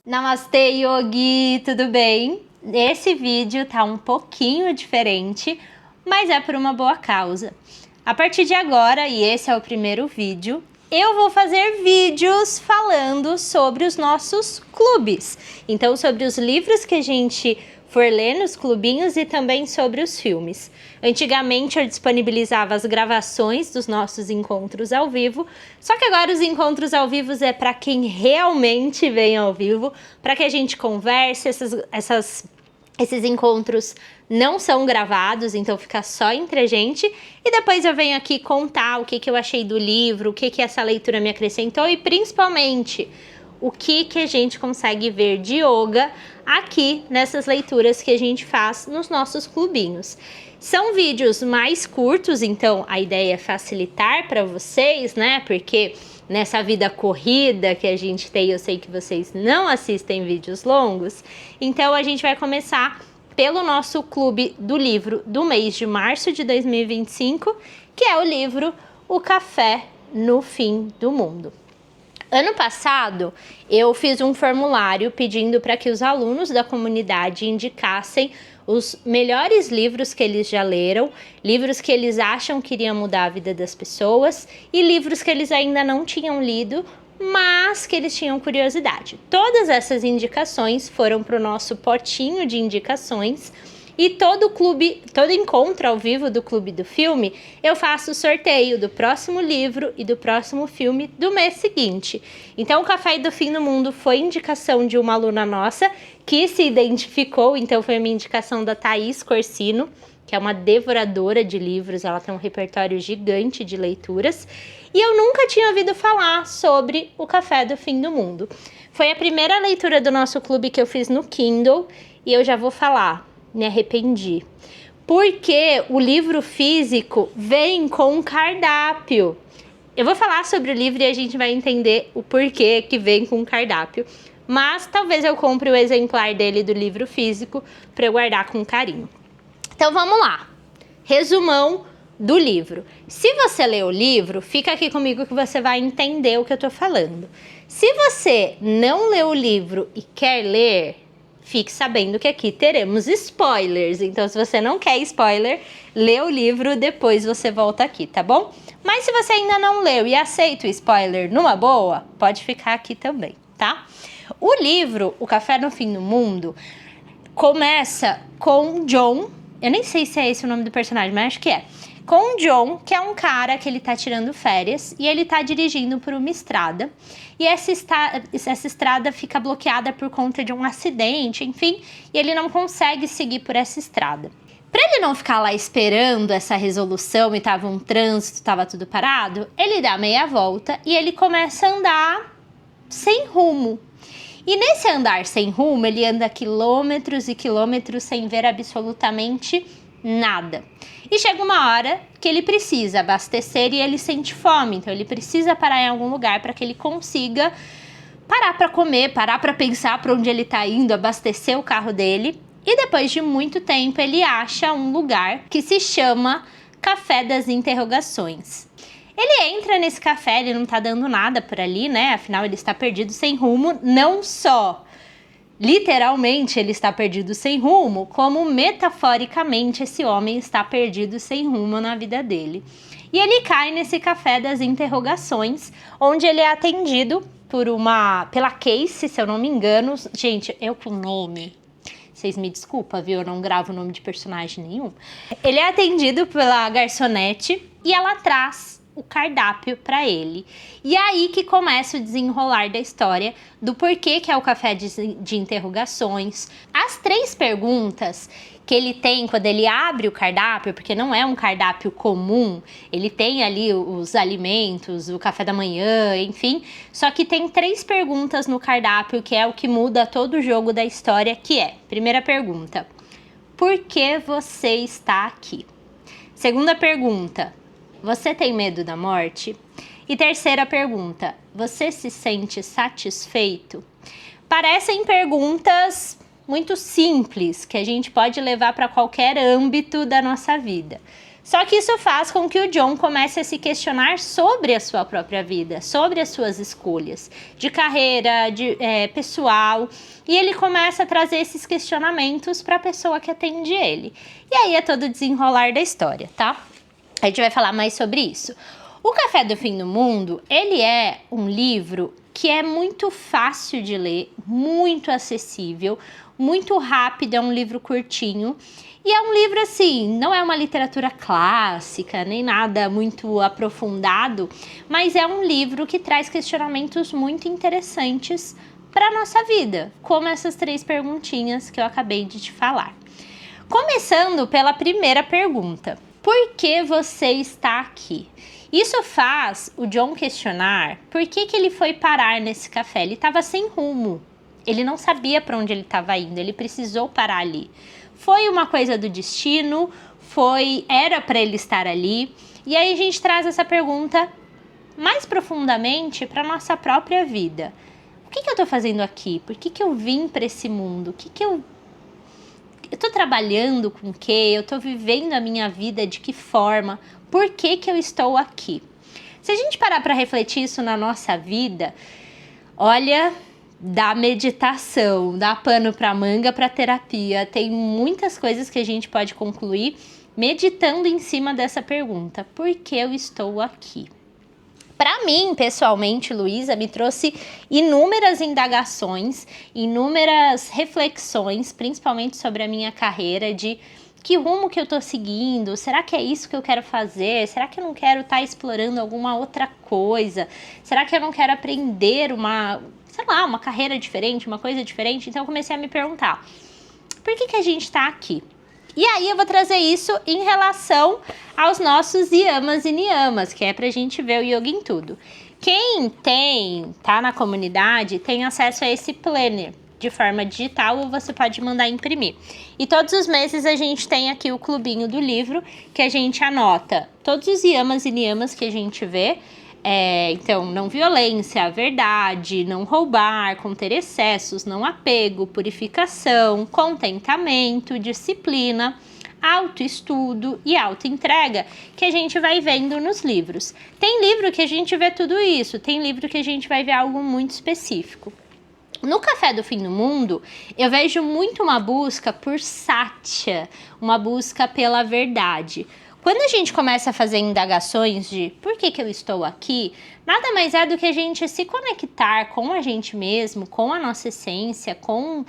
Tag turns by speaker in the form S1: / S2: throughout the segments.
S1: Namastê, Yogi, tudo bem? Esse vídeo tá um pouquinho diferente, mas é por uma boa causa. A partir de agora, e esse é o primeiro vídeo, eu vou fazer vídeos falando sobre os nossos clubes. Então, sobre os livros que a gente for ler nos clubinhos e também sobre os filmes. Antigamente eu disponibilizava as gravações dos nossos encontros ao vivo, só que agora os encontros ao vivo é para quem realmente vem ao vivo, para que a gente converse. Esses encontros não são gravados, então fica só entre a gente. E depois eu venho aqui contar o que eu achei do livro, o que essa leitura me acrescentou e principalmente o que a gente consegue ver de yoga aqui nessas leituras que a gente faz nos nossos clubinhos. São vídeos mais curtos, então a ideia é facilitar para vocês, né? Porque nessa vida corrida que a gente tem, eu sei que vocês não assistem vídeos longos, então a gente vai começar pelo nosso clube do livro do mês de março de 2025, que é o livro O Café no Fim do Mundo. Ano passado, eu fiz um formulário pedindo para que os alunos da comunidade indicassem os melhores livros que eles já leram, livros que eles acham que iriam mudar a vida das pessoas e livros que eles ainda não tinham lido, mas que eles tinham curiosidade. Todas essas indicações foram para o nosso potinho de indicações. E todo encontro ao vivo do Clube do Filme, eu faço o sorteio do próximo livro e do próximo filme do mês seguinte. Então, o Café do Fim do Mundo foi indicação de uma aluna nossa que se identificou, então foi uma indicação da Thaís Corsino, que é uma devoradora de livros, ela tem um repertório gigante de leituras. E eu nunca tinha ouvido falar sobre o Café do Fim do Mundo. Foi a primeira leitura do nosso clube que eu fiz no Kindle e eu já vou falar. Me arrependi, porque o livro físico vem com um cardápio. Eu vou falar sobre o livro e a gente vai entender o porquê que vem com um cardápio, mas talvez eu compre o exemplar dele do livro físico para eu guardar com carinho. Então vamos lá, resumão do livro. Se você lê o livro, fica aqui comigo que você vai entender o que eu tô falando. Se você não leu o livro e quer ler, fique sabendo que aqui teremos spoilers. Então, se você não quer spoiler, lê o livro, depois você volta aqui, tá bom? Mas se você ainda não leu e aceita o spoiler numa boa, pode ficar aqui também, tá? O livro, O Café no Fim do Mundo, começa com John. Eu nem sei se é esse o nome do personagem, mas acho que é. Com o John, que é um cara que ele tá tirando férias e ele tá dirigindo por uma estrada. E essa estrada fica bloqueada por conta de um acidente, enfim, e ele não consegue seguir por essa estrada. Para ele não ficar lá esperando essa resolução e tava um trânsito, tava tudo parado, ele dá meia volta e ele começa a andar sem rumo. E nesse andar sem rumo, ele anda quilômetros e quilômetros sem ver absolutamente nada. E chega uma hora que ele precisa abastecer e ele sente fome, então ele precisa parar em algum lugar para que ele consiga parar para comer, parar para pensar para onde ele está indo, abastecer o carro dele. E depois de muito tempo ele acha um lugar que se chama Café das Interrogações. Ele entra nesse café, ele não tá dando nada por ali, né? Afinal ele está perdido sem rumo, não só literalmente ele está perdido sem rumo, como metaforicamente esse homem está perdido sem rumo na vida dele. E ele cai nesse Café das Interrogações, onde ele é atendido pela Casey, se eu não me engano. Gente, eu com nome, vocês me desculpam, viu? Eu não gravo nome de personagem nenhum. Ele é atendido pela garçonete e ela traz o cardápio para ele. E aí que começa o desenrolar da história do porquê que é o café de interrogações. As 3 perguntas que ele tem quando ele abre o cardápio, porque não é um cardápio comum, ele tem ali os alimentos, o café da manhã, enfim, só que tem 3 perguntas no cardápio que é o que muda todo o jogo da história, que é, primeira pergunta, por que você está aqui? Segunda pergunta, você tem medo da morte? E terceira pergunta, você se sente satisfeito? Parecem perguntas muito simples, que a gente pode levar para qualquer âmbito da nossa vida. Só que isso faz com que o John comece a se questionar sobre a sua própria vida, sobre as suas escolhas de carreira, pessoal. E ele começa a trazer esses questionamentos para a pessoa que atende ele. E aí é todo o desenrolar da história, tá? A gente vai falar mais sobre isso. O Café do Fim do Mundo, ele é um livro que é muito fácil de ler, muito acessível, muito rápido, é um livro curtinho. E é um livro assim, não é uma literatura clássica, nem nada muito aprofundado, mas é um livro que traz questionamentos muito interessantes para a nossa vida, como essas 3 perguntinhas que eu acabei de te falar. Começando pela primeira pergunta: por que você está aqui? Isso faz o John questionar por que ele foi parar nesse café. Ele estava sem rumo, ele não sabia para onde ele estava indo, ele precisou parar ali. Foi uma coisa do destino, era para ele estar ali. E aí a gente traz essa pergunta mais profundamente para nossa própria vida. O que eu estou fazendo aqui? Por que eu vim para esse mundo? Eu estou trabalhando com o quê? Eu estou vivendo a minha vida de que forma? Por que eu estou aqui? Se a gente parar para refletir isso na nossa vida, olha, dá meditação, dá pano para manga, para terapia. Tem muitas coisas que a gente pode concluir meditando em cima dessa pergunta. Por que eu estou aqui? Para mim, pessoalmente, Luísa, me trouxe inúmeras indagações, inúmeras reflexões, principalmente sobre a minha carreira, de que rumo que eu tô seguindo, será que é isso que eu quero fazer, será que eu não quero estar explorando alguma outra coisa, será que eu não quero aprender uma carreira diferente, uma coisa diferente? Então eu comecei a me perguntar, por que a gente tá aqui? E aí eu vou trazer isso em relação aos nossos yamas e niyamas, que é pra gente ver o yoga em tudo. Quem tá na comunidade, tem acesso a esse planner de forma digital, ou você pode mandar imprimir. E todos os meses a gente tem aqui o clubinho do livro, que a gente anota todos os yamas e niyamas que a gente vê. Então, não violência, verdade, não roubar, conter excessos, não apego, purificação, contentamento, disciplina, autoestudo e autoentrega, que a gente vai vendo nos livros. Tem livro que a gente vê tudo isso, tem livro que a gente vai ver algo muito específico. No Café do Fim do Mundo, eu vejo muito uma busca por Satya, uma busca pela verdade. Quando a gente começa a fazer indagações de por que eu estou aqui, nada mais é do que a gente se conectar com a gente mesmo, com a nossa essência, com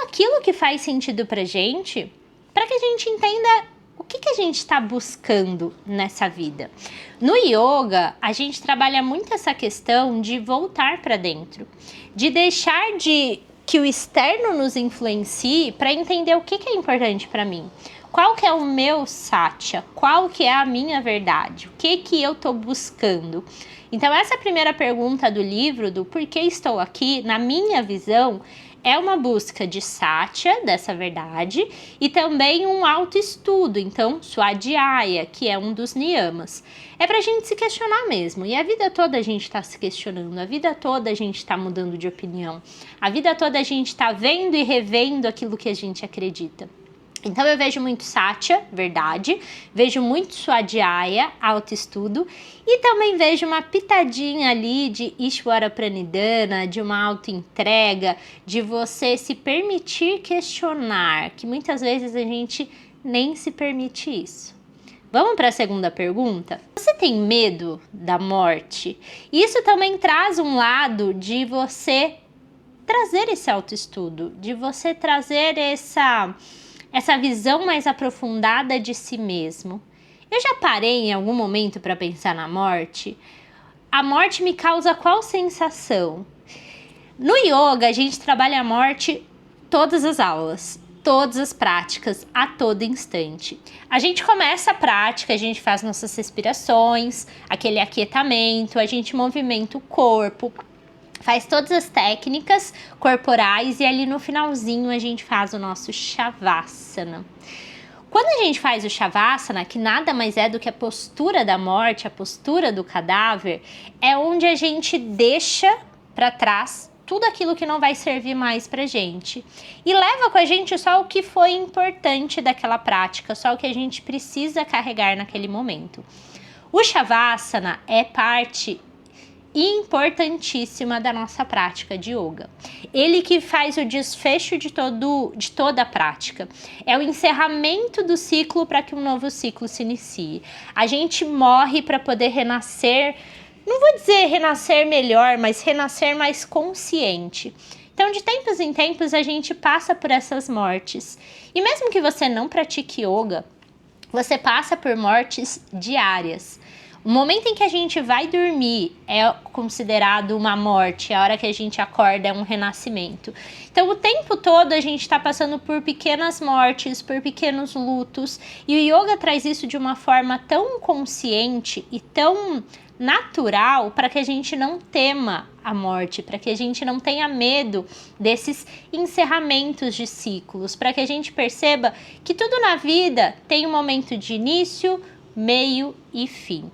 S1: aquilo que faz sentido pra gente, para que a gente entenda o que a gente está buscando nessa vida. No yoga, a gente trabalha muito essa questão de voltar para dentro, de deixar que o externo nos influencie para entender o que é importante para mim. Qual que é o meu satya? Qual que é a minha verdade? O que eu estou buscando? Então, essa primeira pergunta do livro, do porquê estou aqui, na minha visão, é uma busca de satya, dessa verdade, e também um autoestudo, então, Swadhyaya, que é um dos niyamas. É pra gente se questionar mesmo, e a vida toda a gente tá se questionando, a vida toda a gente tá mudando de opinião, a vida toda a gente tá vendo e revendo aquilo que a gente acredita. Então eu vejo muito Satya, verdade, vejo muito Swadhyaya, autoestudo, e também vejo uma pitadinha ali de Ishvara Pranidhana, de uma autoentrega, de você se permitir questionar, que muitas vezes a gente nem se permite isso. Vamos para a segunda pergunta? Você tem medo da morte? Isso também traz um lado de você trazer esse autoestudo, de você trazer essa visão mais aprofundada de si mesmo. Eu já parei em algum momento para pensar na morte? A morte me causa qual sensação? No yoga, a gente trabalha a morte todas as aulas, todas as práticas, a todo instante. A gente começa a prática, a gente faz nossas respirações, aquele aquietamento, a gente movimenta o corpo, faz todas as técnicas corporais e ali no finalzinho a gente faz o nosso Shavasana. Quando a gente faz o Shavasana, que nada mais é do que a postura da morte, a postura do cadáver, é onde a gente deixa para trás tudo aquilo que não vai servir mais pra gente. E leva com a gente só o que foi importante daquela prática, só o que a gente precisa carregar naquele momento. O Shavasana é parte importantíssima da nossa prática de yoga. Ele que faz o desfecho de toda a prática. É o encerramento do ciclo para que um novo ciclo se inicie. A gente morre para poder renascer, não vou dizer renascer melhor, mas renascer mais consciente. Então, de tempos em tempos, a gente passa por essas mortes. E mesmo que você não pratique yoga, você passa por mortes diárias. O momento em que a gente vai dormir é considerado uma morte, a hora que a gente acorda é um renascimento. Então, o tempo todo a gente está passando por pequenas mortes, por pequenos lutos, e o yoga traz isso de uma forma tão consciente e tão natural para que a gente não tema a morte, para que a gente não tenha medo desses encerramentos de ciclos, para que a gente perceba que tudo na vida tem um momento de início, meio e fim.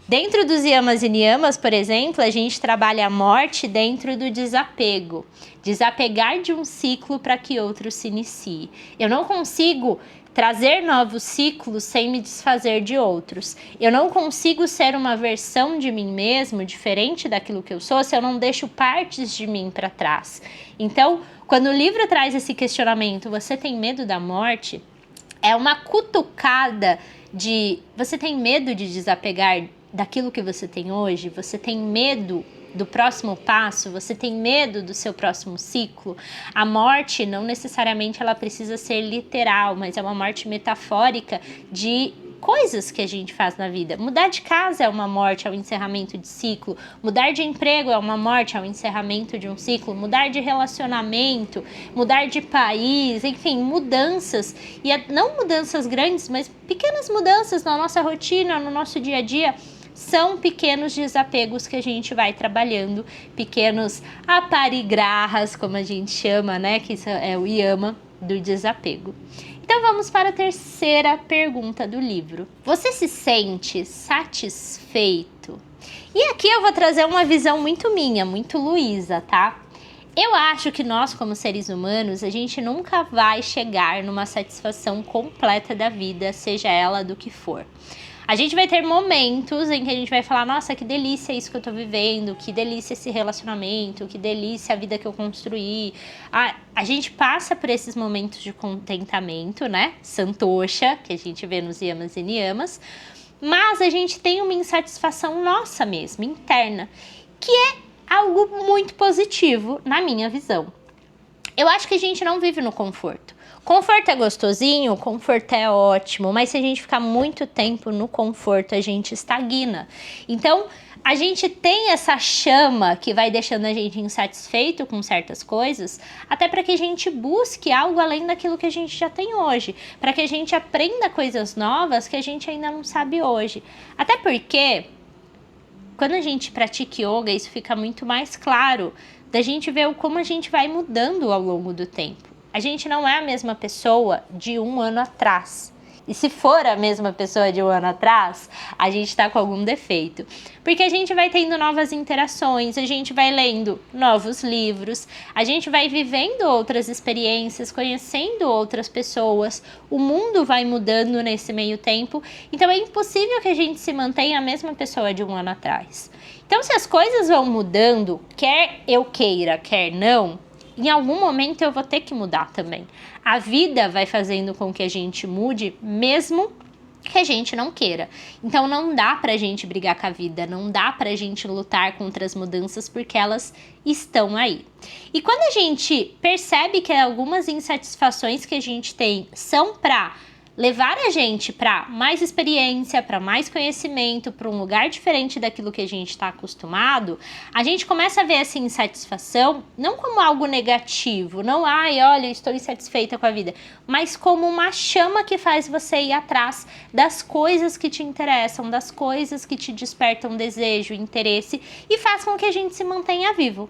S1: Dentro dos yamas e niyamas, por exemplo, a gente trabalha a morte dentro do desapego. Desapegar de um ciclo para que outro se inicie. Eu não consigo trazer novos ciclos sem me desfazer de outros. Eu não consigo ser uma versão de mim mesmo, diferente daquilo que eu sou, se eu não deixo partes de mim para trás. Então, quando o livro traz esse questionamento, você tem medo da morte? É uma cutucada de você tem medo de desapegar daquilo que você tem hoje? Você tem medo do próximo passo? Você tem medo do seu próximo ciclo? A morte não necessariamente ela precisa ser literal, mas é uma morte metafórica de coisas que a gente faz na vida. Mudar de casa é uma morte, é um encerramento de ciclo. Mudar de emprego é uma morte, é um encerramento de um ciclo. Mudar de relacionamento, mudar de país, enfim, mudanças. E não mudanças grandes, mas pequenas mudanças na nossa rotina, no nosso dia a dia. São pequenos desapegos que a gente vai trabalhando, pequenos aparigrahas, como a gente chama, né? Que isso é o yama do desapego. Então vamos para a terceira pergunta do livro. Você se sente satisfeito? E aqui eu vou trazer uma visão muito minha, muito Luísa, tá? Eu acho que nós, como seres humanos, a gente nunca vai chegar numa satisfação completa da vida, seja ela do que for. A gente vai ter momentos em que a gente vai falar, nossa, que delícia isso que eu tô vivendo, que delícia esse relacionamento, que delícia a vida que eu construí. A gente passa por esses momentos de contentamento, né? Santosha, que a gente vê nos yamas e niyamas. Mas a gente tem uma insatisfação nossa mesmo, interna, que é algo muito positivo na minha visão. Eu acho que a gente não vive no conforto. Conforto é gostosinho, conforto é ótimo, mas se a gente ficar muito tempo no conforto, a gente estagna. Então, a gente tem essa chama que vai deixando a gente insatisfeito com certas coisas, até para que a gente busque algo além daquilo que a gente já tem hoje, para que a gente aprenda coisas novas que a gente ainda não sabe hoje. Até porque, quando a gente pratica yoga, isso fica muito mais claro, da gente ver como a gente vai mudando ao longo do tempo. A gente não é a mesma pessoa de um ano atrás. E se for a mesma pessoa de um ano atrás, a gente está com algum defeito. Porque a gente vai tendo novas interações, a gente vai lendo novos livros, a gente vai vivendo outras experiências, conhecendo outras pessoas. O mundo vai mudando nesse meio tempo. Então é impossível que a gente se mantenha a mesma pessoa de um ano atrás. Então se as coisas vão mudando, quer eu queira, quer não, em algum momento eu vou ter que mudar também. A vida vai fazendo com que a gente mude, mesmo que a gente não queira. Então não dá pra gente brigar com a vida, não dá pra gente lutar contra as mudanças, porque elas estão aí. E quando a gente percebe que algumas insatisfações que a gente tem são pra levar a gente para mais experiência, para mais conhecimento, para um lugar diferente daquilo que a gente está acostumado, a gente começa a ver essa insatisfação não como algo negativo, não, olha, estou insatisfeita com a vida, mas como uma chama que faz você ir atrás das coisas que te interessam, das coisas que te despertam desejo, interesse e faz com que a gente se mantenha vivo.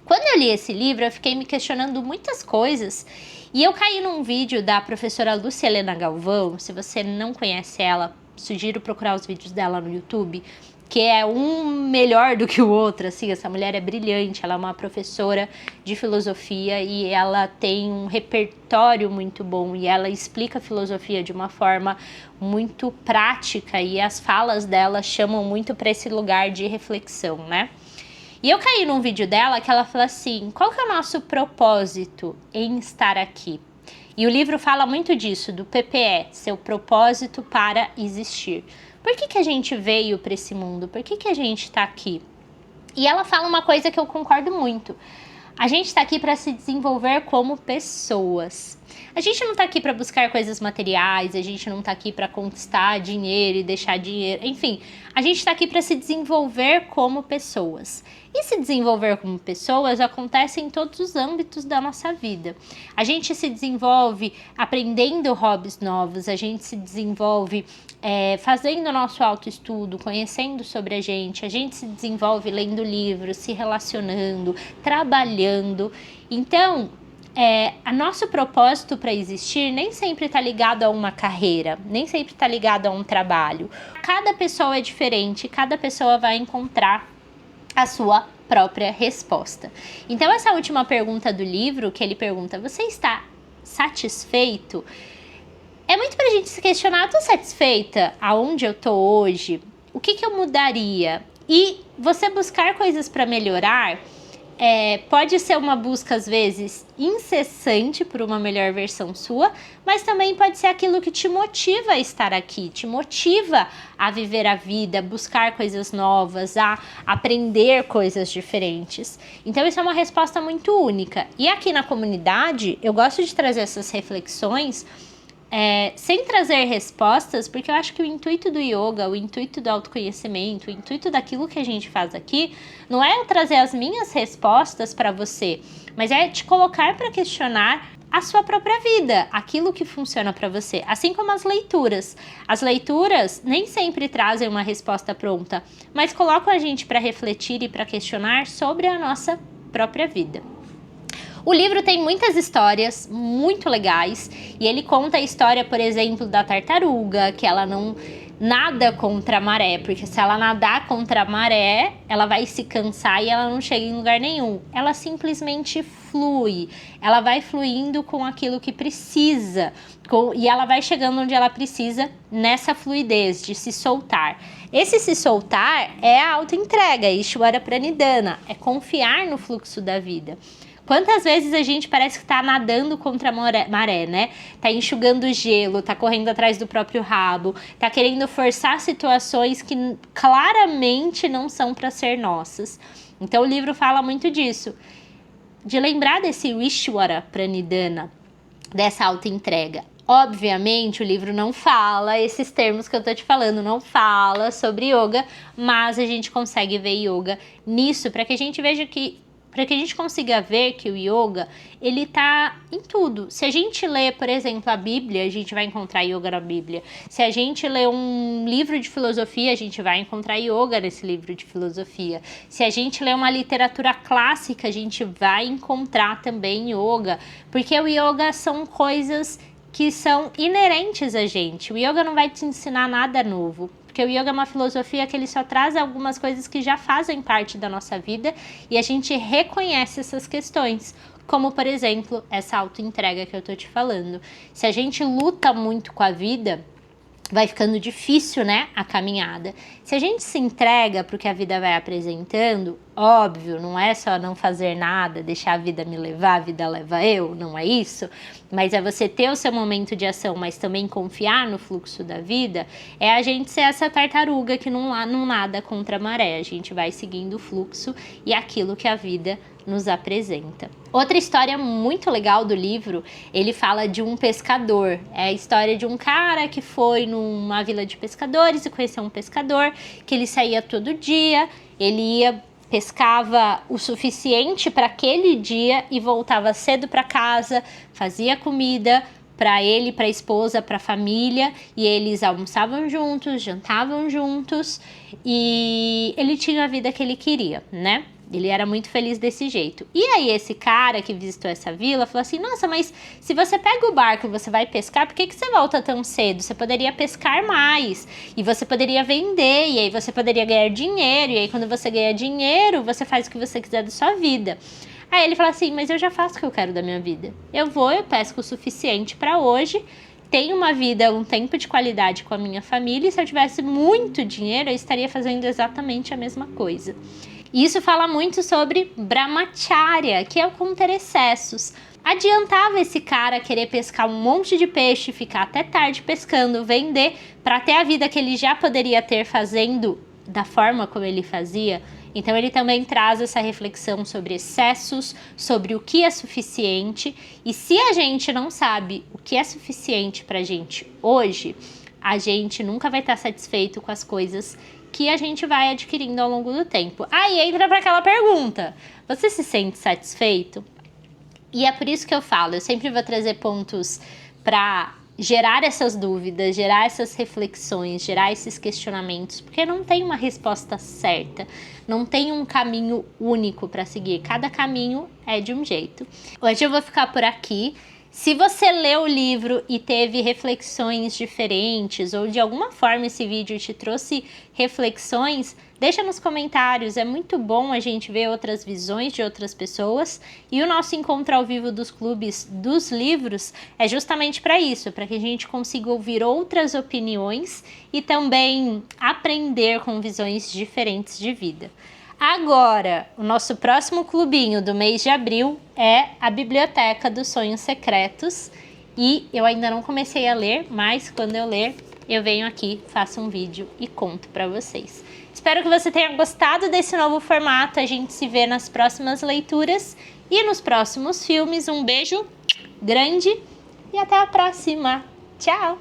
S1: Quando eu li esse livro, eu fiquei me questionando muitas coisas e eu caí num vídeo da professora Lúcia Helena Galvão. Se você não conhece ela, sugiro procurar os vídeos dela no YouTube. que é um melhor do que o outro, assim, essa mulher é brilhante, ela é uma professora de filosofia e ela tem um repertório muito bom e ela explica a filosofia de uma forma muito prática e as falas dela chamam muito para esse lugar de reflexão, né? E eu caí num vídeo dela que ela fala assim, qual que é o nosso propósito em estar aqui? E o livro fala muito disso, do PPE, seu propósito para existir. Por que a gente veio para esse mundo? Por que a gente está aqui? E ela fala uma coisa que eu concordo muito. A gente está aqui para se desenvolver como pessoas. A gente não está aqui para buscar coisas materiais, a gente não está aqui para conquistar dinheiro e deixar dinheiro, enfim, a gente está aqui para se desenvolver como pessoas. E se desenvolver como pessoas acontece em todos os âmbitos da nossa vida. A gente se desenvolve aprendendo hobbies novos, a gente se desenvolve fazendo nosso autoestudo, conhecendo sobre a gente se desenvolve lendo livros, se relacionando, trabalhando. Então, nosso propósito para existir nem sempre está ligado a uma carreira, nem sempre está ligado a um trabalho. Cada pessoa é diferente, cada pessoa vai encontrar a sua própria resposta. Então, essa última pergunta do livro, que ele pergunta, você está satisfeito? É muito pra gente se questionar, tô satisfeita aonde eu tô hoje? O que eu mudaria? E você buscar coisas para melhorar pode ser uma busca, às vezes, incessante por uma melhor versão sua, mas também pode ser aquilo que te motiva a estar aqui, te motiva a viver a vida, buscar coisas novas, a aprender coisas diferentes. Então, isso é uma resposta muito única. E aqui na comunidade, eu gosto de trazer essas reflexões sem trazer respostas, porque eu acho que o intuito do yoga, o intuito do autoconhecimento, o intuito daquilo que a gente faz aqui, não é eu trazer as minhas respostas para você, mas é te colocar para questionar a sua própria vida, aquilo que funciona para você, assim como as leituras. As leituras nem sempre trazem uma resposta pronta, mas colocam a gente para refletir e para questionar sobre a nossa própria vida. O livro tem muitas histórias muito legais e ele conta a história, por exemplo, da tartaruga, que ela não nada contra a maré, porque se ela nadar contra a maré, ela vai se cansar e ela não chega em lugar nenhum. Ela simplesmente flui, ela vai fluindo com aquilo que precisa e ela vai chegando onde ela precisa nessa fluidez de se soltar. Esse se soltar é a autoentrega, Ishvara Pranidhana, é confiar no fluxo da vida. Quantas vezes a gente parece que tá nadando contra a maré, né? Tá enxugando gelo, tá correndo atrás do próprio rabo, tá querendo forçar situações que claramente não são para ser nossas. Então o livro fala muito disso, de lembrar desse Ishvara Pranidhana, dessa autoentrega. Obviamente o livro não fala esses termos que eu tô te falando, não fala sobre yoga, mas a gente consegue ver yoga nisso, para que a gente veja que para que a gente consiga ver que o yoga, ele tá em tudo. Se a gente lê, por exemplo, a Bíblia, a gente vai encontrar yoga na Bíblia. Se a gente lê um livro de filosofia, a gente vai encontrar yoga nesse livro de filosofia. Se a gente lê uma literatura clássica, a gente vai encontrar também yoga. Porque o yoga são coisas que são inerentes a gente. O yoga não vai te ensinar nada novo. Porque o yoga é uma filosofia que ele só traz algumas coisas que já fazem parte da nossa vida e a gente reconhece essas questões, como, por exemplo, essa autoentrega que eu tô te falando. Se a gente luta muito com a vida, vai ficando difícil, né, a caminhada. Se a gente se entrega para o que a vida vai apresentando, óbvio, não é só não fazer nada, deixar a vida me levar, a vida leva eu, não é isso, mas é você ter o seu momento de ação, mas também confiar no fluxo da vida, é a gente ser essa tartaruga que não nada contra a maré, a gente vai seguindo o fluxo e aquilo que a vida nos apresenta. Outra história muito legal do livro, ele fala de um pescador. É a história de um cara que foi numa vila de pescadores e conheceu um pescador que ele saía todo dia, ele pescava o suficiente para aquele dia e voltava cedo para casa, fazia comida, para ele, para a esposa, para a família, e eles almoçavam juntos, jantavam juntos, e ele tinha a vida que ele queria, né? Ele era muito feliz desse jeito. E aí esse cara que visitou essa vila falou assim, nossa, mas se você pega o barco e você vai pescar, por que você volta tão cedo? Você poderia pescar mais, e você poderia vender, e aí você poderia ganhar dinheiro, e aí quando você ganha dinheiro, você faz o que você quiser da sua vida. Aí ele fala assim, mas eu já faço o que eu quero da minha vida. Eu pesco o suficiente para hoje, tenho uma vida, um tempo de qualidade com a minha família, e se eu tivesse muito dinheiro, eu estaria fazendo exatamente a mesma coisa. Isso fala muito sobre brahmacharya, que é o conter excessos. Adiantava esse cara querer pescar um monte de peixe, ficar até tarde pescando, vender, para ter a vida que ele já poderia ter fazendo da forma como ele fazia? Então ele também traz essa reflexão sobre excessos, sobre o que é suficiente. E se a gente não sabe o que é suficiente pra gente hoje, a gente nunca vai estar satisfeito com as coisas que a gente vai adquirindo ao longo do tempo. Aí entra para aquela pergunta, você se sente satisfeito? E é por isso que eu falo, eu sempre vou trazer pontos para gerar essas dúvidas, gerar essas reflexões, gerar esses questionamentos, porque não tem uma resposta certa, não tem um caminho único para seguir, cada caminho é de um jeito. Hoje eu vou ficar por aqui. Se você leu o livro e teve reflexões diferentes, ou de alguma forma esse vídeo te trouxe reflexões, deixa nos comentários, é muito bom a gente ver outras visões de outras pessoas, e o nosso encontro ao vivo dos clubes dos livros é justamente para isso, para que a gente consiga ouvir outras opiniões e também aprender com visões diferentes de vida. Agora, o nosso próximo clubinho do mês de abril é a Biblioteca dos Sonhos Secretos, e eu ainda não comecei a ler, mas quando eu ler, eu venho aqui, faço um vídeo e conto para vocês. Espero que você tenha gostado desse novo formato, a gente se vê nas próximas leituras e nos próximos filmes. Um beijo grande e até a próxima. Tchau!